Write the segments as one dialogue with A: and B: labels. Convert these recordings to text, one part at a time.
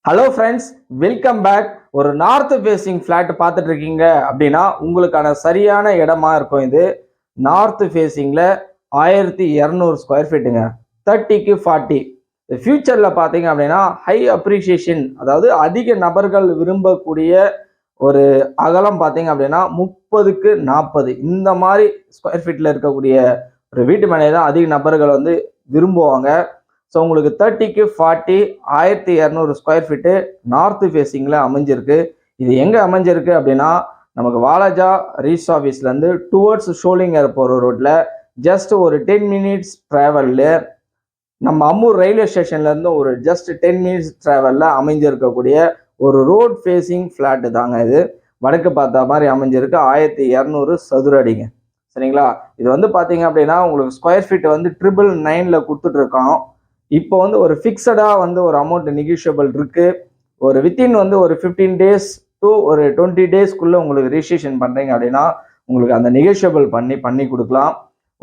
A: Hello friends, welcome back. ஒரு north facing flat பார்த்துட்டு இருக்கீங்க அப்படின்னா உங்களுக்கான சரியான இடமா இருக்கும். இது நார்த் ஃபேஸிங்கில் 1200 ஸ்கொயர் ஃபீட்டுங்க. 30க்கு 40. ஃபியூச்சரில் பார்த்தீங்க அப்படின்னா ஹை அப்ரிஷியேஷன், அதாவது அதிக நபர்கள் விரும்பக்கூடிய ஒரு அகலம் பார்த்தீங்க அப்படின்னா 30க்கு 40 இந்த மாதிரி ஸ்கொயர் ஃபீட்டில் இருக்கக்கூடிய ஒரு வீட்டு மேலே தான் அதிக நபர்கள் விரும்புவாங்க. ஸோ உங்களுக்கு 30க்கு 40 1200 ஸ்கொயர் ஃபீட்டு நார்த் ஃபேஸிங்கில் அமைஞ்சிருக்கு. இது எங்கே அமைஞ்சிருக்கு அப்படின்னா நமக்கு வாலாஜா ரீச் ஆஃபீஸ்லேருந்து டுவர்ட்ஸ் ஷோலிங்கர் போகிற ரோட்டில் ஜஸ்ட் ஒரு 10 மினிட்ஸ் ட்ராவலில், நம்ம அம்மூர் ரயில்வே ஸ்டேஷன்லேருந்து ஒரு ஜஸ்ட் 10 மினிட்ஸ் ட்ராவலில் அமைஞ்சிருக்கக்கூடிய ஒரு ரோட் ஃபேஸிங் ஃப்ளாட்டு தாங்க. இது வடக்கு பார்த்த மாதிரி அமைஞ்சிருக்கு. 1200 சதுர அடிங்க. சரிங்களா? இது பார்த்தீங்க அப்படின்னா உங்களுக்கு ஸ்கொயர் ஃபீட் 999 கொடுத்துட்ருக்கோம். இப்போ ஒரு ஃபிக்ஸடாக ஒரு அமௌண்ட் நெகிஷியபிள் இருக்குது. ஒரு வித்தின் ஒரு 15 டேஸ் டு ஒரு 20 டேஸ்க்குள்ளே உங்களுக்கு ரிஜிஸ்ட்ரேஷன் பண்ணுறீங்க அப்படின்னா உங்களுக்கு அந்த நெகிஷியபிள் பண்ணி கொடுக்கலாம்.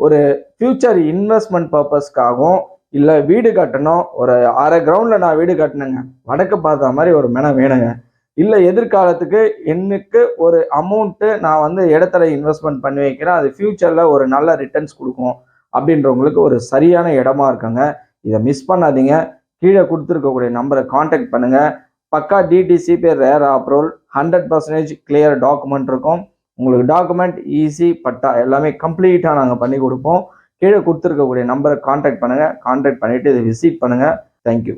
A: ஒரு ஃபியூச்சர் இன்வெஸ்ட்மெண்ட் பர்பஸ்க்காகவும் இல்லை வீடு கட்டணும், ஒரு அரை கிரவுண்டில் நான் வீடு கட்டினேங்க, வடக்கு பார்த்த மாதிரி ஒரு மெனம் வேணுங்க, இல்லை எதிர்காலத்துக்கு எனக்கு ஒரு அமௌண்ட்டு நான் இடத்துல இன்வெஸ்ட்மெண்ட் பண்ணி வைக்கிறேன், அது ஃபியூச்சரில் ஒரு நல்ல ரிட்டர்ன்ஸ் கொடுக்கும் அப்படின்றவங்களுக்கு ஒரு சரியான இடமா இருக்குங்க. இதை மிஸ் பண்ணாதீங்க. கீழே கொடுத்துருக்கக்கூடிய நம்பரை காண்டாக்ட் பண்ணுங்கள். பக்கா டிடிசி பேர் ரேர் அப்ரூவல், 100% கிளியர் டாக்குமெண்ட் இருக்கும். உங்களுக்கு டாக்குமெண்ட் ஈஸி பட்டா எல்லாமே கம்ப்ளீட்டாக நாங்கள் பண்ணி கொடுப்போம். கீழே கொடுத்துருக்கக்கூடிய நம்பரை காண்டாக்ட் பண்ணுங்கள். காண்டாக்ட் பண்ணிவிட்டு இதை விசிட் பண்ணுங்கள். தேங்க்யூ.